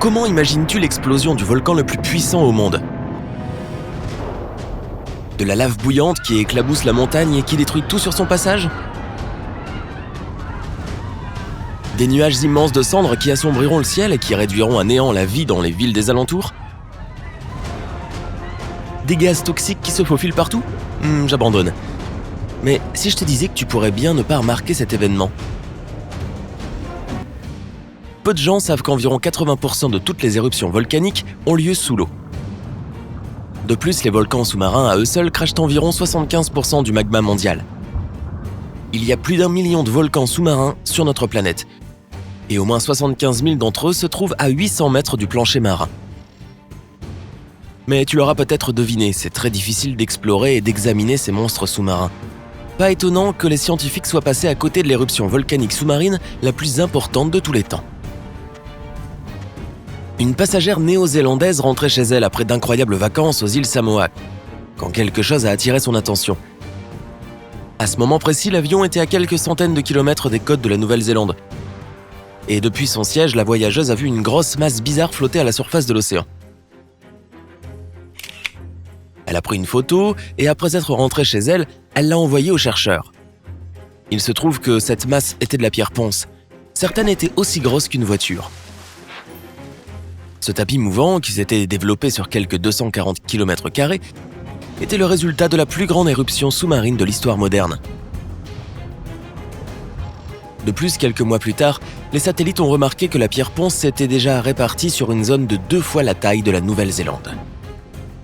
Comment imagines-tu l'explosion du volcan le plus puissant au monde ? De la lave bouillante qui éclabousse la montagne et qui détruit tout sur son passage ? Des nuages immenses de cendres qui assombriront le ciel et qui réduiront à néant la vie dans les villes des alentours ? Des gaz toxiques qui se faufilent partout ? J'abandonne. Mais si je te disais que tu pourrais bien ne pas remarquer cet événement ? Peu de gens savent qu'environ 80% de toutes les éruptions volcaniques ont lieu sous l'eau. De plus, les volcans sous-marins à eux seuls crachent environ 75% du magma mondial. Il y a plus d'1 million de volcans sous-marins sur notre planète. Et au moins 75 000 d'entre eux se trouvent à 800 mètres du plancher marin. Mais tu l'auras peut-être deviné, c'est très difficile d'explorer et d'examiner ces monstres sous-marins. Pas étonnant que les scientifiques soient passés à côté de l'éruption volcanique sous-marine la plus importante de tous les temps. Une passagère néo-zélandaise rentrait chez elle après d'incroyables vacances aux îles Samoa, quand quelque chose a attiré son attention. À ce moment précis, l'avion était à quelques centaines de kilomètres des côtes de la Nouvelle-Zélande. Et depuis son siège, la voyageuse a vu une grosse masse bizarre flotter à la surface de l'océan. Elle a pris une photo et après être rentrée chez elle, elle l'a envoyée aux chercheurs. Il se trouve que cette masse était de la pierre ponce. Certaines étaient aussi grosses qu'une voiture. Ce tapis mouvant, qui s'était développé sur quelques 240 km², était le résultat de la plus grande éruption sous-marine de l'histoire moderne. De plus, quelques mois plus tard, les satellites ont remarqué que la pierre ponce s'était déjà répartie sur une zone de 2 fois la taille de la Nouvelle-Zélande.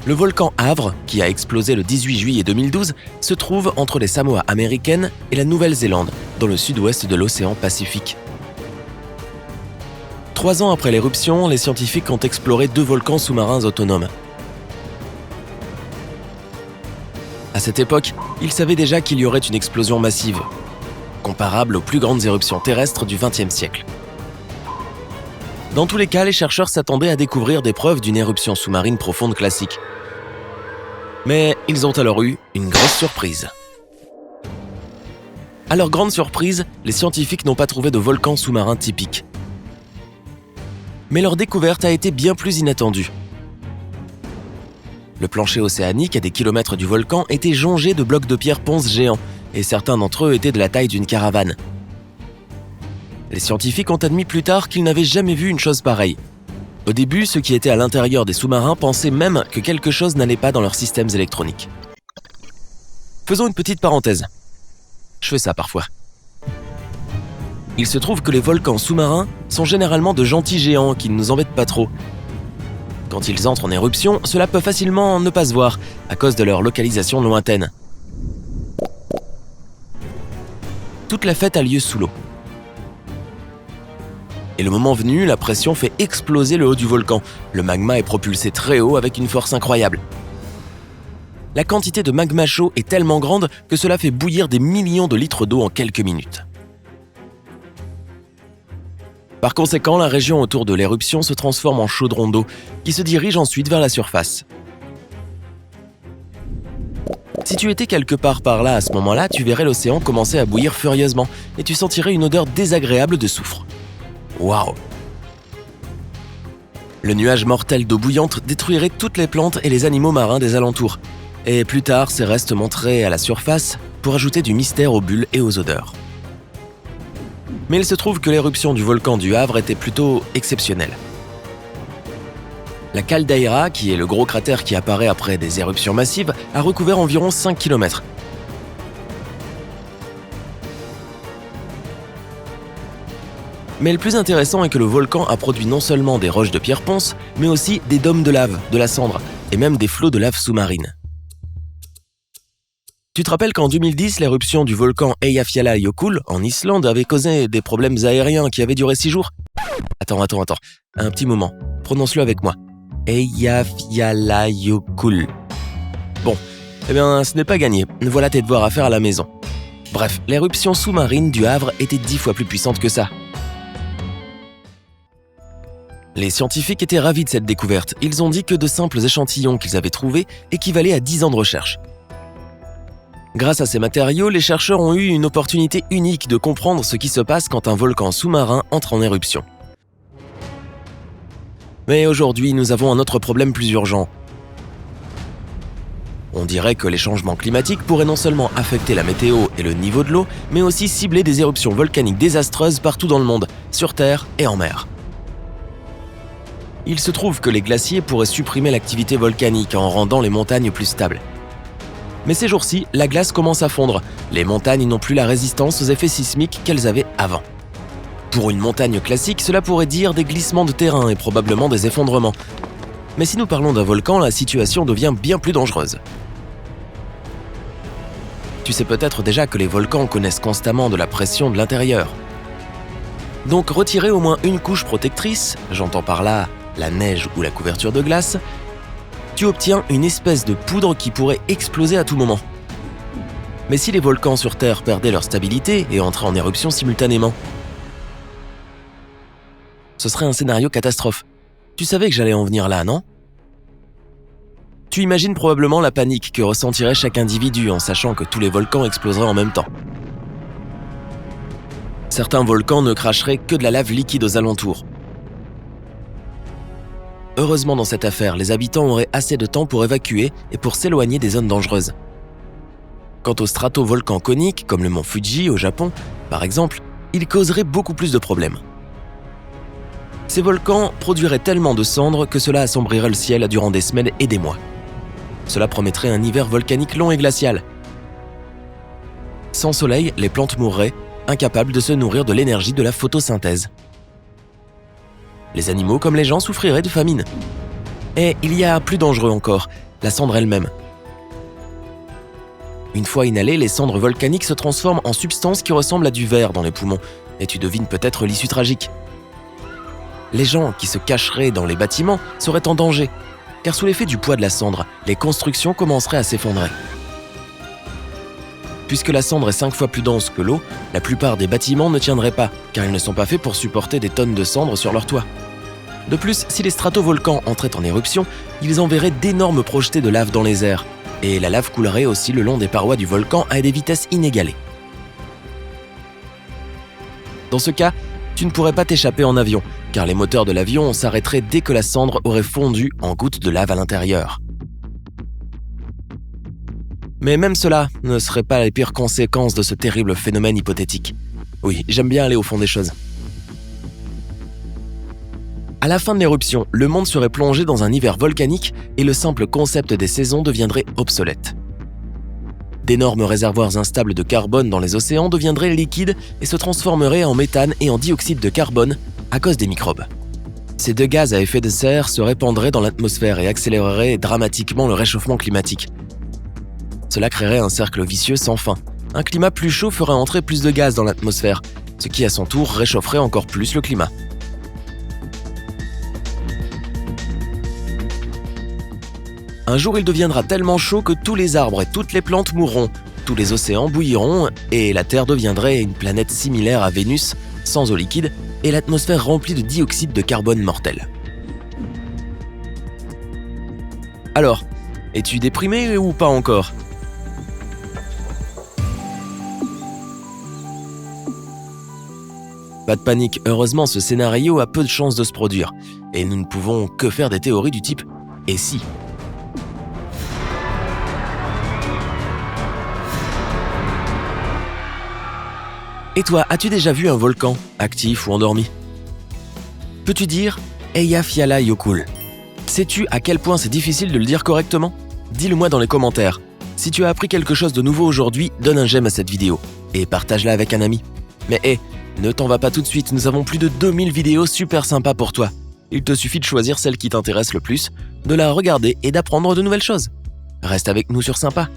Le volcan Havre, qui a explosé le 18 juillet 2012, se trouve entre les Samoa américaines et la Nouvelle-Zélande, dans le sud-ouest de l'océan Pacifique. 3 ans après l'éruption, les scientifiques ont exploré 2 volcans sous-marins autonomes. À cette époque, ils savaient déjà qu'il y aurait une explosion massive, comparable aux plus grandes éruptions terrestres du XXe siècle. Dans tous les cas, les chercheurs s'attendaient à découvrir des preuves d'une éruption sous-marine profonde classique. Mais ils ont alors eu une grosse surprise. À leur grande surprise, les scientifiques n'ont pas trouvé de volcan sous-marin typique. Mais leur découverte a été bien plus inattendue. Le plancher océanique à des kilomètres du volcan était jonché de blocs de pierre ponce géants, et certains d'entre eux étaient de la taille d'une caravane. Les scientifiques ont admis plus tard qu'ils n'avaient jamais vu une chose pareille. Au début, ceux qui étaient à l'intérieur des sous-marins pensaient même que quelque chose n'allait pas dans leurs systèmes électroniques. Faisons une petite parenthèse. Je fais ça parfois. Il se trouve que les volcans sous-marins sont généralement de gentils géants qui ne nous embêtent pas trop. Quand ils entrent en éruption, cela peut facilement ne pas se voir à cause de leur localisation lointaine. Toute la fête a lieu sous l'eau. Et le moment venu, la pression fait exploser le haut du volcan. Le magma est propulsé très haut avec une force incroyable. La quantité de magma chaud est tellement grande que cela fait bouillir des millions de litres d'eau en quelques minutes. Par conséquent, la région autour de l'éruption se transforme en chaudron d'eau qui se dirige ensuite vers la surface. Si tu étais quelque part par là à ce moment-là, tu verrais l'océan commencer à bouillir furieusement et tu sentirais une odeur désagréable de soufre. Waouh! Le nuage mortel d'eau bouillante détruirait toutes les plantes et les animaux marins des alentours. Et plus tard, ces restes monteraient à la surface pour ajouter du mystère aux bulles et aux odeurs. Mais il se trouve que l'éruption du volcan du Havre était plutôt exceptionnelle. La caldeira, qui est le gros cratère qui apparaît après des éruptions massives, a recouvert environ 5 km. Mais le plus intéressant est que le volcan a produit non seulement des roches de pierre ponce, mais aussi des dômes de lave, de la cendre, et même des flots de lave sous-marine. Tu te rappelles qu'en 2010, l'éruption du volcan Eyjafjallajökull en Islande avait causé des problèmes aériens qui avaient duré 6 jours ? Attends. Un petit moment. Prononce-le avec moi. Eyjafjallajökull. Bon, ce n'est pas gagné. Voilà tes devoirs à faire à la maison. Bref, l'éruption sous-marine du Havre était 10 fois plus puissante que ça. Les scientifiques étaient ravis de cette découverte. Ils ont dit que de simples échantillons qu'ils avaient trouvés équivalaient à 10 ans de recherche. Grâce à ces matériaux, les chercheurs ont eu une opportunité unique de comprendre ce qui se passe quand un volcan sous-marin entre en éruption. Mais aujourd'hui, nous avons un autre problème plus urgent. On dirait que les changements climatiques pourraient non seulement affecter la météo et le niveau de l'eau, mais aussi cibler des éruptions volcaniques désastreuses partout dans le monde, sur Terre et en mer. Il se trouve que les glaciers pourraient supprimer l'activité volcanique en rendant les montagnes plus stables. Mais ces jours-ci, la glace commence à fondre. Les montagnes n'ont plus la résistance aux effets sismiques qu'elles avaient avant. Pour une montagne classique, cela pourrait dire des glissements de terrain et probablement des effondrements. Mais si nous parlons d'un volcan, la situation devient bien plus dangereuse. Tu sais peut-être déjà que les volcans connaissent constamment de la pression de l'intérieur. Donc retirer au moins une couche protectrice, j'entends par là la neige ou la couverture de glace, tu obtiens une espèce de poudre qui pourrait exploser à tout moment. Mais si les volcans sur Terre perdaient leur stabilité et entraient en éruption simultanément, ce serait un scénario catastrophe. Tu savais que j'allais en venir là, non ? Tu imagines probablement la panique que ressentirait chaque individu en sachant que tous les volcans exploseraient en même temps. Certains volcans ne cracheraient que de la lave liquide aux alentours. Heureusement dans cette affaire, les habitants auraient assez de temps pour évacuer et pour s'éloigner des zones dangereuses. Quant aux stratovolcans coniques, comme le mont Fuji au Japon, par exemple, ils causeraient beaucoup plus de problèmes. Ces volcans produiraient tellement de cendres que cela assombrirait le ciel durant des semaines et des mois. Cela promettrait un hiver volcanique long et glacial. Sans soleil, les plantes mourraient, incapables de se nourrir de l'énergie de la photosynthèse. Les animaux comme les gens souffriraient de famine. Et il y a plus dangereux encore, la cendre elle-même. Une fois inhalées, les cendres volcaniques se transforment en substances qui ressemblent à du verre dans les poumons, et tu devines peut-être l'issue tragique. Les gens qui se cacheraient dans les bâtiments seraient en danger, car sous l'effet du poids de la cendre, les constructions commenceraient à s'effondrer. Puisque la cendre est 5 fois plus dense que l'eau, la plupart des bâtiments ne tiendraient pas, car ils ne sont pas faits pour supporter des tonnes de cendres sur leur toit. De plus, si les stratovolcans entraient en éruption, ils enverraient d'énormes projetés de lave dans les airs, et la lave coulerait aussi le long des parois du volcan à des vitesses inégalées. Dans ce cas, tu ne pourrais pas t'échapper en avion, car les moteurs de l'avion s'arrêteraient dès que la cendre aurait fondu en gouttes de lave à l'intérieur. Mais même cela ne serait pas les pires conséquences de ce terrible phénomène hypothétique. Oui, j'aime bien aller au fond des choses. À la fin de l'éruption, le monde serait plongé dans un hiver volcanique et le simple concept des saisons deviendrait obsolète. D'énormes réservoirs instables de carbone dans les océans deviendraient liquides et se transformeraient en méthane et en dioxyde de carbone à cause des microbes. Ces deux gaz à effet de serre se répandraient dans l'atmosphère et accéléreraient dramatiquement le réchauffement climatique. Cela créerait un cercle vicieux sans fin. Un climat plus chaud ferait entrer plus de gaz dans l'atmosphère, ce qui à son tour réchaufferait encore plus le climat. Un jour, il deviendra tellement chaud que tous les arbres et toutes les plantes mourront, tous les océans bouilliront et la Terre deviendrait une planète similaire à Vénus, sans eau liquide et l'atmosphère remplie de dioxyde de carbone mortel. Alors, es-tu déprimé ou pas encore ? Pas de panique, heureusement ce scénario a peu de chances de se produire, et nous ne pouvons que faire des théories du type « et si ?» Et toi, as-tu déjà vu un volcan, actif ou endormi ? Peux-tu dire « Eyjafjallajökull » Yokul ? Sais-tu à quel point c'est difficile de le dire correctement ? Dis-le-moi dans les commentaires. Si tu as appris quelque chose de nouveau aujourd'hui, donne un j'aime à cette vidéo, et partage-la avec un ami. Mais ne t'en va pas tout de suite, nous avons plus de 2000 vidéos super sympas pour toi. Il te suffit de choisir celle qui t'intéresse le plus, de la regarder et d'apprendre de nouvelles choses. Reste avec nous sur Sympa.